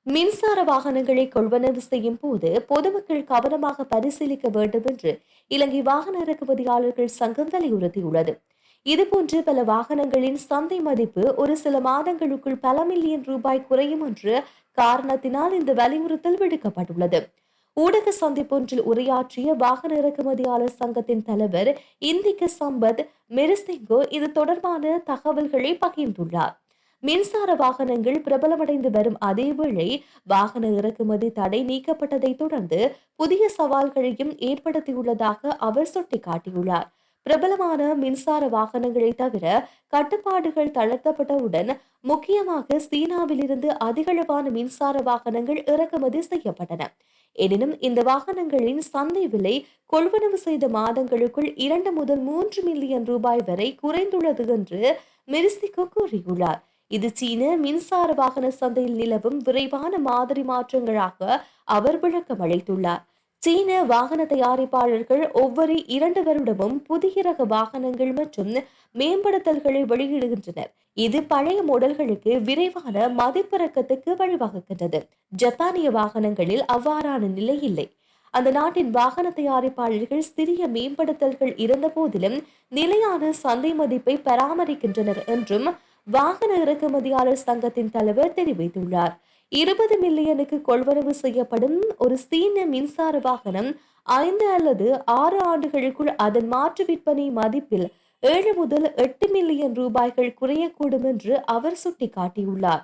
மின்சார வாகனங்களை கொள்வனவு செய்யும் போது பொதுமக்கள் கவனமாக பரிசீலிக்க வேண்டும் என்று இலங்கை வாகன இறக்குமதியாளர்கள் சங்கம் வலியுறுத்தியுள்ளது. இதுபோன்று பல வாகனங்களின் சந்தை மதிப்பு ஒரு சில மாதங்களுக்குள் பல மில்லியன் ரூபாய் குறையும் என்ற காரணத்தினால் இந்த வலியுறுத்தல் விடுக்கப்பட்டுள்ளது. ஊடக சந்திப்பொன்றில் உரையாற்றிய வாகன இறக்குமதியாளர் சங்கத்தின் தலைவர் இந்திக்க சம்பத் மெரிசிங்கோ இது தொடர்பான தகவல்களை பகிர்ந்துள்ளார். மின்சார வாகனங்கள் பிரபலமடைந்து வரும் அதேவேளை வாகன இறக்குமதி தடை நீக்கப்பட்டதை தொடர்ந்து புதிய சவால்களையும் ஏற்படுத்தியுள்ளதாக அவர் சுட்டிக்காட்டியுள்ளார். பிரபலமான மின்சார வாகனங்களை தவிர கட்டுப்பாடுகள் தளர்த்தப்பட்டவுடன் முக்கியமாக சீனாவில் இருந்து அதிகளவான மின்சார வாகனங்கள் இறக்குமதி செய்யப்பட்டன. எனினும் இந்த வாகனங்களின் சந்தை விலை கொள்வனவு செய்த மாதங்களுக்குள் 2 முதல் 3 மில்லியன் ரூபாய் வரை குறைந்துள்ளது என்று மெரிசிகோ கூறியுள்ளார். இது சீன மின்சார வாகன சந்தையில் நிலவும் விரைவான மாதிரி மாற்றங்களாக அவர் விளக்கம் அளித்துள்ளார். சீன வாகன தயாரிப்பாளர்கள் ஒவ்வொரு 2 வருடமும் புதிய ரக வாகனங்கள் மற்றும் மேம்படுத்தல்களை வெளியிடுகின்றனர். இது பழைய மாடல்களுக்கு விரைவான மதிப்பிறக்கத்துக்கு வழிவகுக்கின்றது. ஜப்பானிய வாகனங்களில் அவ்வாறான நிலை இல்லை. அந்த நாட்டின் வாகன தயாரிப்பாளர்கள் சிறிய மேம்படுத்தல்கள் இருந்த போதிலும் நிலையான சந்தை மதிப்பை பராமரிக்கின்றனர் என்றும் வாகன இறக்குமதியாளர் சங்கத்தின் தலைவர் தெரிவித்துள்ளார். 20 மில்லியனுக்கு கொள்வனவு செய்யப்படும் ஒரு சீன மின்சார வாகனம் 5 அல்லது 6 ஆண்டுகளுக்குள் அதன் மாற்று விற்பனை மதிப்பில் 7 முதல் 8 மில்லியன் ரூபாய்கள் குறையக்கூடும் என்று அவர் சுட்டிக்காட்டியுள்ளார்.